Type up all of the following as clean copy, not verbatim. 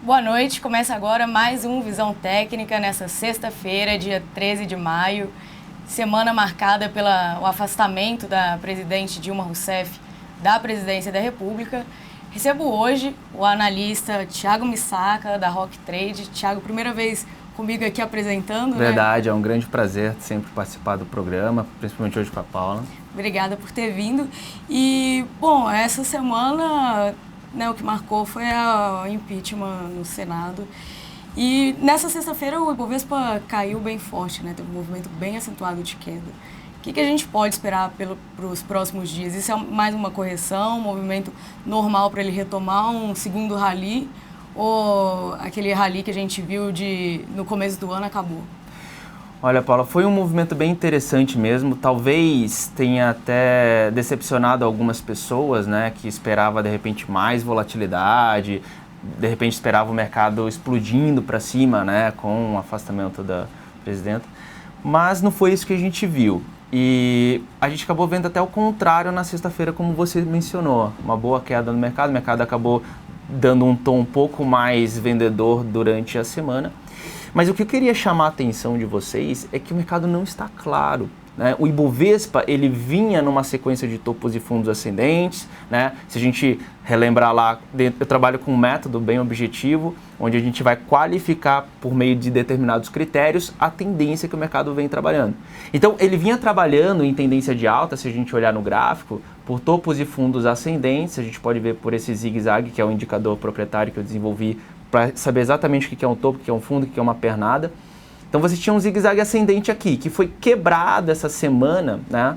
Boa noite, começa agora mais um Visão Técnica nessa sexta-feira, dia 13 de maio, semana marcada pelo afastamento da presidente Dilma Rousseff da presidência da República. Recebo hoje o analista Thiago Missaca, da Rock Trade. Thiago, primeira vez comigo aqui apresentando. Verdade, né? É um grande prazer sempre participar do programa, principalmente hoje com a Paula. Obrigada por ter vindo. E, bom, essa semana, o que marcou foi o impeachment no Senado. E nessa sexta-feira o Ibovespa caiu bem forte, né? Teve um movimento bem acentuado de queda. O que a gente pode esperar para os próximos dias? Isso é mais uma correção, um movimento normal para ele retomar um segundo rally? Ou aquele rally que a gente viu no começo do ano acabou? Olha, Paula, foi um movimento bem interessante mesmo. Talvez tenha até decepcionado algumas pessoas, né, que esperava de repente mais volatilidade, de repente esperava o mercado explodindo para cima, né, com o afastamento da presidenta. Mas não foi isso que a gente viu. E a gente acabou vendo até o contrário na sexta-feira, como você mencionou. Uma boa queda no mercado, o mercado acabou dando um tom um pouco mais vendedor durante a semana. Mas o que eu queria chamar a atenção de vocês é que o mercado não está claro, né? O Ibovespa, ele vinha numa sequência de topos e fundos ascendentes, né? Se a gente relembrar lá, eu trabalho com um método bem objetivo, onde a gente vai qualificar por meio de determinados critérios a tendência que o mercado vem trabalhando. Então, ele vinha trabalhando em tendência de alta, se a gente olhar no gráfico, por topos e fundos ascendentes. A gente pode ver por esse zigue-zague, que é o indicador proprietário que eu desenvolvi para saber exatamente o que é um topo, o que é um fundo, o que é uma pernada. Então você tinha um zigue-zague ascendente aqui, que foi quebrado essa semana, né,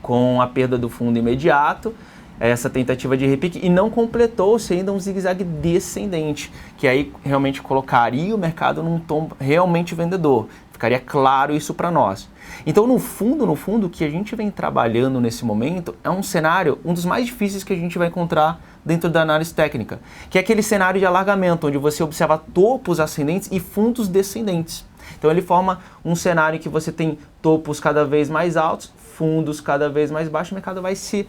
com a perda do fundo imediato, essa tentativa de repique, e não completou-se ainda um zigue-zague descendente, que aí realmente colocaria o mercado num tom realmente vendedor. Ficaria claro isso para nós. Então, no fundo, o que a gente vem trabalhando nesse momento é um cenário, um dos mais difíceis que a gente vai encontrar dentro da análise técnica, que é aquele cenário de alargamento, onde você observa topos ascendentes e fundos descendentes. Então, ele forma um cenário em que você tem topos cada vez mais altos, fundos cada vez mais baixos, o mercado vai se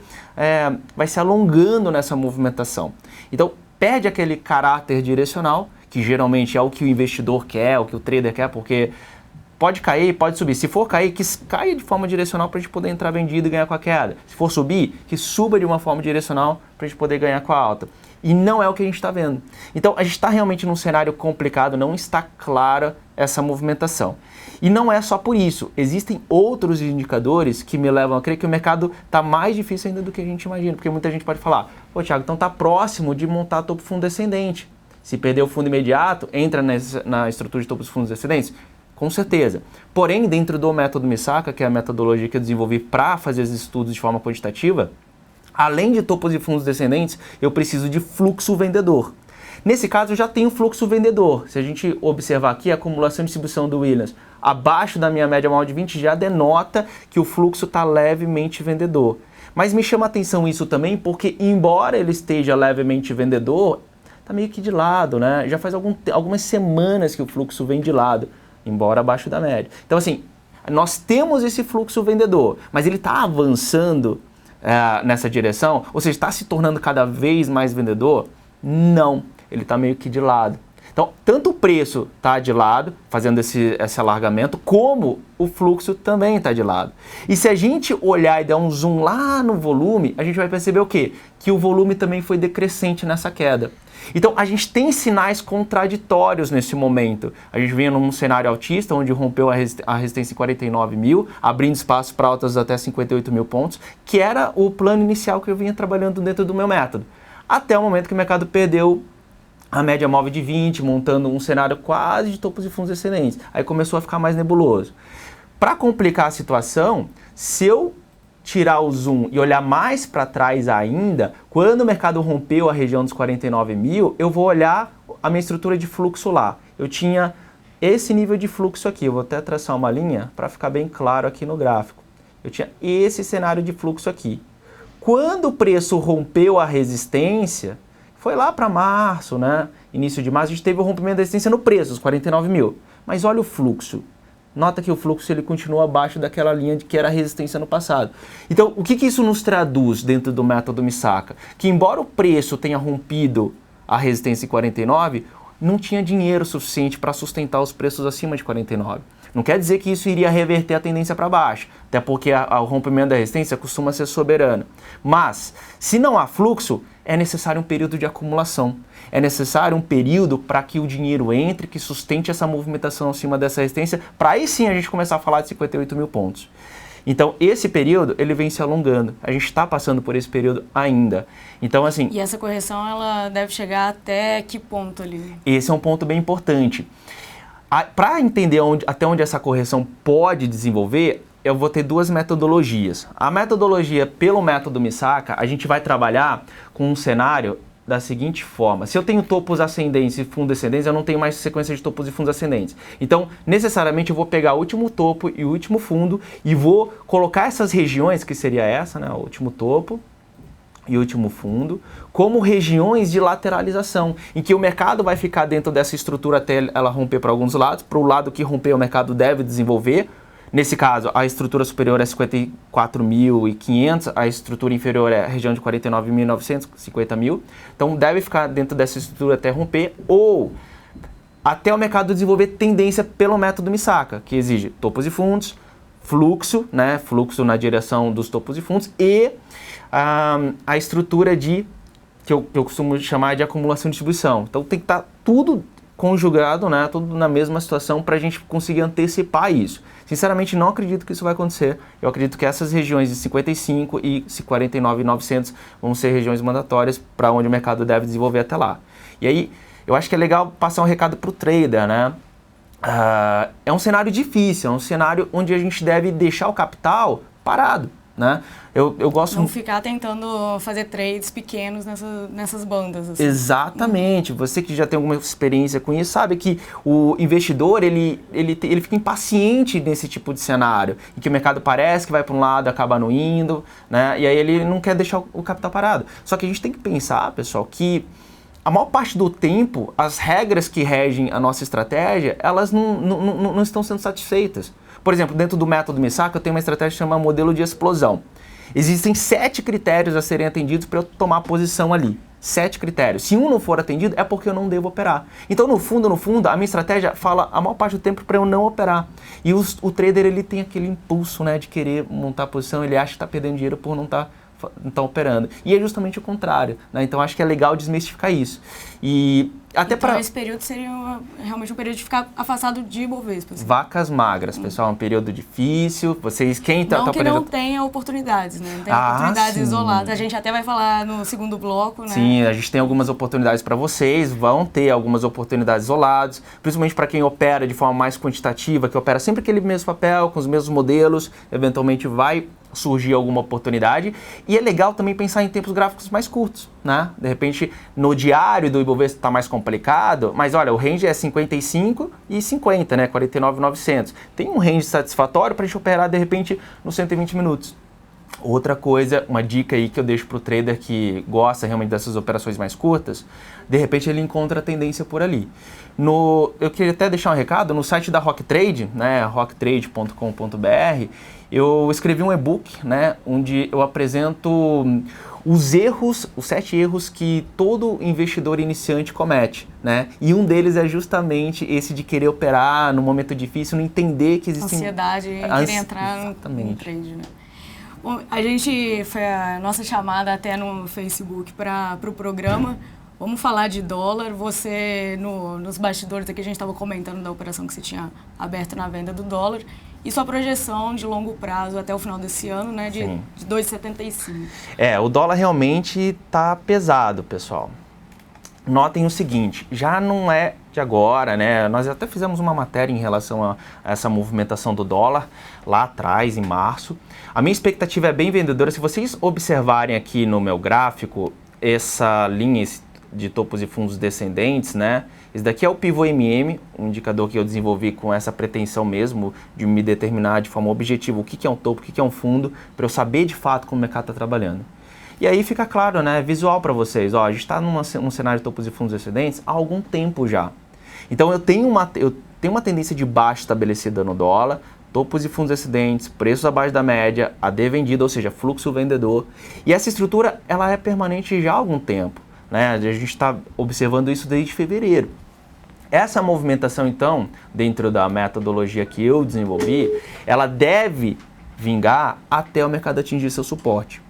alongando nessa movimentação. Então, perde aquele caráter direcional, que geralmente é o que o investidor quer, o que o trader quer, porque pode cair, pode subir. Se for cair, que caia de forma direcional para a gente poder entrar vendido e ganhar com a queda. Se for subir, que suba de uma forma direcional para a gente poder ganhar com a alta. E não é o que a gente está vendo. Então, a gente está realmente num cenário complicado, não está clara essa movimentação. E não é só por isso. Existem outros indicadores que me levam a crer que o mercado está mais difícil ainda do que a gente imagina. Porque muita gente pode falar, pô, Thiago, então está próximo de montar topo fundo descendente. Se perder o fundo imediato, entra na estrutura de topos fundos descendentes? Com certeza. Porém, dentro do método Missaca, que é a metodologia que eu desenvolvi para fazer os estudos de forma quantitativa, além de topos e fundos descendentes, eu preciso de fluxo vendedor. Nesse caso, eu já tenho fluxo vendedor. Se a gente observar aqui a acumulação e distribuição do Williams abaixo da minha média móvel de 20, já denota que o fluxo está levemente vendedor. Mas me chama a atenção isso também porque, embora ele esteja levemente vendedor, está meio que de lado, né? Já faz algumas semanas que o fluxo vem de lado, embora abaixo da média. Então, assim, nós temos esse fluxo vendedor, mas ele está avançando nessa direção? Ou seja, está se tornando cada vez mais vendedor? Não, ele está meio que de lado. Então, tanto o preço está de lado, fazendo esse alargamento, como o fluxo também está de lado. E se a gente olhar e der um zoom lá no volume, a gente vai perceber o quê? Que o volume também foi decrescente nessa queda. Então, a gente tem sinais contraditórios nesse momento. A gente vinha num cenário altista, onde rompeu a resistência em 49 mil, abrindo espaço para altas até 58 mil pontos, que era o plano inicial que eu vinha trabalhando dentro do meu método. Até o momento que o mercado perdeu a média móvel de 20, montando um cenário quase de topos e fundos descendentes. Aí começou a ficar mais nebuloso. Para complicar a situação, se eu tirar o zoom e olhar mais para trás ainda, quando o mercado rompeu a região dos 49 mil, eu vou olhar a minha estrutura de fluxo lá. Eu tinha esse nível de fluxo aqui, eu vou até traçar uma linha para ficar bem claro aqui no gráfico. Eu tinha esse cenário de fluxo aqui. Quando o preço rompeu a resistência, foi lá para março, né? Início de março, a gente teve o rompimento da resistência no preço, os 49 mil. Mas olha o fluxo. Nota que o fluxo ele continua abaixo daquela linha de que era a resistência no passado. Então, o que isso nos traduz dentro do método Missaca? Que embora o preço tenha rompido a resistência em 49, não tinha dinheiro suficiente para sustentar os preços acima de 49. Não quer dizer que isso iria reverter a tendência para baixo, até porque o rompimento da resistência costuma ser soberano. Mas, se não há fluxo, é necessário um período de acumulação. É necessário um período para que o dinheiro entre, que sustente essa movimentação acima dessa resistência, para aí sim a gente começar a falar de 58 mil pontos. Então, esse período, ele vem se alongando. A gente está passando por esse período ainda. Então, assim... E essa correção, ela deve chegar até que ponto ali? Esse é um ponto bem importante. Para entender até onde essa correção pode desenvolver, eu vou ter duas metodologias. A metodologia pelo método Misaka, a gente vai trabalhar com um cenário da seguinte forma. Se eu tenho topos ascendentes e fundos descendentes, eu não tenho mais sequência de topos e fundos ascendentes. Então, necessariamente, eu vou pegar o último topo e o último fundo e vou colocar essas regiões, que seria essa, né, o último topo e o último fundo, como regiões de lateralização, em que o mercado vai ficar dentro dessa estrutura até ela romper para alguns lados. Para o lado que romper, o mercado deve desenvolver. Nesse caso, a estrutura superior é 54.500, a estrutura inferior é a região de 49.900, 50 mil. Então, deve ficar dentro dessa estrutura até romper, ou até o mercado desenvolver tendência pelo método Misaka, que exige topos e fundos, fluxo, né, fluxo na direção dos topos e fundos, e a estrutura que eu costumo chamar de acumulação e distribuição. Então, tem que estar tudo conjugado, né, tudo na mesma situação para a gente conseguir antecipar isso. Sinceramente, não acredito que isso vai acontecer. Eu acredito que essas regiões de 55 e 49.900 vão ser regiões mandatórias para onde o mercado deve desenvolver até lá. E aí, eu acho que é legal passar um recado para o trader, né? É um cenário difícil, é um cenário onde a gente deve deixar o capital parado, né? Eu gosto... Não ficar tentando fazer trades pequenos nessas bandas. Assim. Exatamente. Você que já tem alguma experiência com isso, sabe que o investidor, ele fica impaciente nesse tipo de cenário, em que o mercado parece que vai para um lado, acaba não indo, né? E aí ele não quer deixar o capital parado. Só que a gente tem que pensar, pessoal, que a maior parte do tempo, as regras que regem a nossa estratégia, elas não estão sendo satisfeitas. Por exemplo, dentro do método Misaka, eu tenho uma estratégia que chama modelo de explosão. Existem 7 critérios a serem atendidos para eu tomar posição ali. 7 critérios. Se um não for atendido, é porque eu não devo operar. Então, no fundo, a minha estratégia fala a maior parte do tempo para eu não operar. E o trader, ele tem aquele impulso, né, de querer montar a posição, ele acha que está perdendo dinheiro por não estar operando. E é justamente o contrário, né? Então, acho que é legal desmistificar isso. E até então, esse período seria realmente um período de ficar afastado de Ibovespa. Assim. Vacas magras, pessoal, é um período difícil. Quem não que não tenha oportunidades, né? Não tem oportunidades sim. isoladas. A gente até vai falar no segundo bloco, né? Sim, a gente tem algumas oportunidades para vocês, vão ter algumas oportunidades isoladas, principalmente para quem opera de forma mais quantitativa, que opera sempre aquele mesmo papel, com os mesmos modelos, eventualmente vai surgir alguma oportunidade. E é legal também pensar em tempos gráficos mais curtos, né? De repente, no diário do Ibovespa está mais complicado, mas olha, o range é 55 e 50, né? 49.900. Tem um range satisfatório para a gente operar, de repente, nos 120 minutos. Outra coisa, uma dica aí que eu deixo para o trader que gosta realmente dessas operações mais curtas, de repente ele encontra a tendência por ali. Eu queria até deixar um recado, no site da Rock Trade, né, rocktrade.com.br, eu escrevi um e-book, né, onde eu apresento os 7 erros que todo investidor iniciante comete, né? E um deles é justamente esse de querer operar no momento difícil, não entender que existe... Ansiedade em querer entrar no trade, né? Bom, a gente foi a nossa chamada até no Facebook para o programa. Vamos falar de dólar. Você, nos bastidores aqui, a gente estava comentando da operação que você tinha aberto na venda do dólar. E sua projeção de longo prazo até o final desse ano, né, de 2,75. O dólar realmente está pesado, pessoal. Notem o seguinte, já não é de agora, né? Nós até fizemos uma matéria em relação a essa movimentação do dólar lá atrás, em março. A minha expectativa é bem vendedora. Se vocês observarem aqui no meu gráfico, essa linha de topos e fundos descendentes, né? Esse daqui é o pivô MM, um indicador que eu desenvolvi com essa pretensão mesmo de me determinar de forma objetiva o que é um topo, o que é um fundo, para eu saber de fato como o mercado está trabalhando. E aí fica claro, né, visual para vocês, ó, a gente está num cenário de topos e fundos descendentes há algum tempo já. Então eu tenho uma tendência de baixa estabelecida no dólar, topos e fundos descendentes, preços abaixo da média, AD vendida, ou seja, fluxo vendedor. E essa estrutura, ela é permanente já há algum tempo, né? A gente está observando isso desde fevereiro. Essa movimentação, então, dentro da metodologia que eu desenvolvi, ela deve vingar até o mercado atingir seu suporte.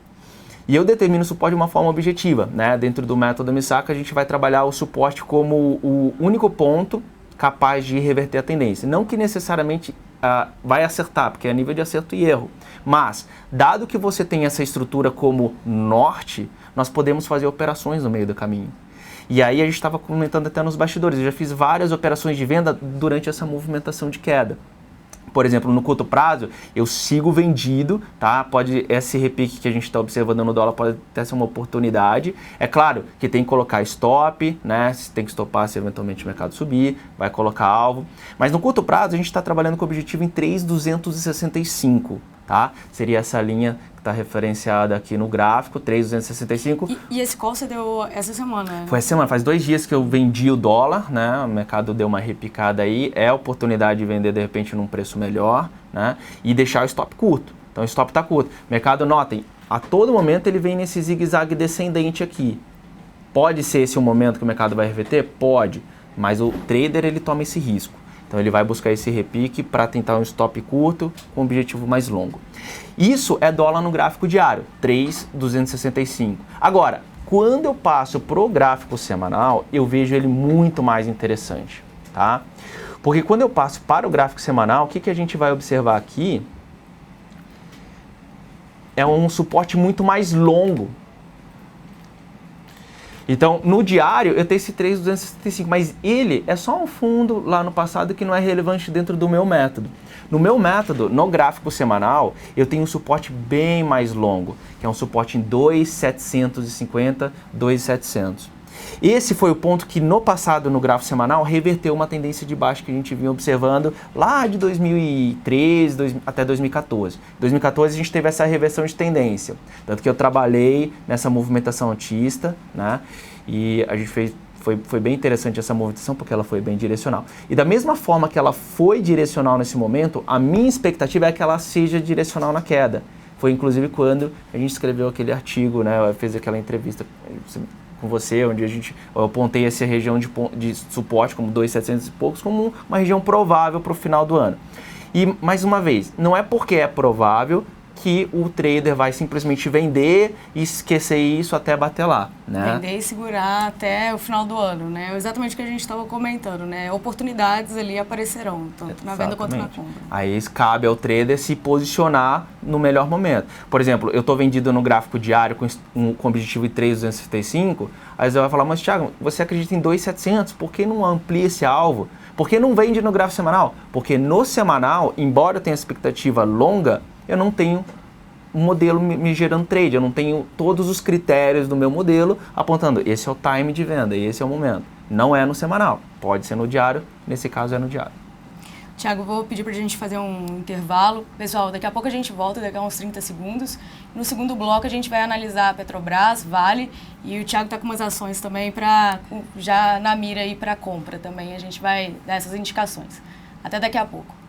E eu determino o suporte de uma forma objetiva, né? Dentro do método Misaka, a gente vai trabalhar o suporte como o único ponto capaz de reverter a tendência. Não que necessariamente vai acertar, porque é nível de acerto e erro. Mas, dado que você tem essa estrutura como norte, nós podemos fazer operações no meio do caminho. E aí a gente estava comentando até nos bastidores, eu já fiz várias operações de venda durante essa movimentação de queda. Por exemplo, no curto prazo, eu sigo vendido, tá? Esse repique que a gente está observando no dólar pode até ser uma oportunidade. É claro que tem que colocar stop, né? Tem que stopar se eventualmente o mercado subir, vai colocar alvo. Mas no curto prazo, a gente está trabalhando com o objetivo em 3.265, tá? Seria essa linha que está referenciada aqui no gráfico, 3.265. E esse call você deu essa semana? Foi essa semana, faz 2 dias que eu vendi o dólar, né? O mercado deu uma repicada aí, é a oportunidade de vender de repente num preço melhor, né? E deixar o stop curto. Então o stop está curto. Mercado, notem, a todo momento ele vem nesse zigue-zague descendente aqui. Pode ser esse o momento que o mercado vai reverter? Pode, mas o trader ele toma esse risco. Então ele vai buscar esse repique para tentar um stop curto com um objetivo mais longo. Isso é dólar no gráfico diário, 3.265. Agora, quando eu passo para o gráfico semanal, eu vejo ele muito mais interessante, tá? Porque quando eu passo para o gráfico semanal, o que a gente vai observar aqui é um suporte muito mais longo. Então, no diário, eu tenho esse 3.265, mas ele é só um fundo lá no passado que não é relevante dentro do meu método. No meu método, no gráfico semanal, eu tenho um suporte bem mais longo, que é um suporte em 2.750, 2.700. Esse foi o ponto que no passado, no gráfico semanal, reverteu uma tendência de baixa que a gente vinha observando lá de 2013 até 2014. Em 2014 a gente teve essa reversão de tendência, tanto que eu trabalhei nessa movimentação altista, né? E a gente fez, foi bem interessante essa movimentação porque ela foi bem direcional. E da mesma forma que ela foi direcional nesse momento, a minha expectativa é que ela seja direcional na queda. Foi inclusive quando a gente escreveu aquele artigo, né? Fez aquela entrevista com você, onde eu apontei essa região de suporte como 2.700 e poucos como uma região provável para o final do ano. E, mais uma vez, não é porque é provável que o trader vai simplesmente vender e esquecer isso até bater lá, né? Vender e segurar até o final do ano, né? Exatamente o que a gente estava comentando, né? Oportunidades ali aparecerão, tanto na venda quanto na compra. Aí cabe ao trader se posicionar no melhor momento. Por exemplo, eu estou vendido no gráfico diário com objetivo de 3.265, aí você vai falar, mas Thiago, você acredita em 2.700, por que não amplia esse alvo? Por que não vende no gráfico semanal? Porque no semanal, embora eu tenha expectativa longa, eu não tenho um modelo me gerando trade, eu não tenho todos os critérios do meu modelo apontando, esse é o time de venda, esse é o momento. Não é no semanal, pode ser no diário, nesse caso é no diário. Tiago, vou pedir para a gente fazer um intervalo. Pessoal, daqui a pouco a gente volta, daqui a uns 30 segundos. No segundo bloco a gente vai analisar a Petrobras, Vale, e o Tiago está com umas ações também já na mira aí para compra também. A gente vai dar essas indicações. Até daqui a pouco.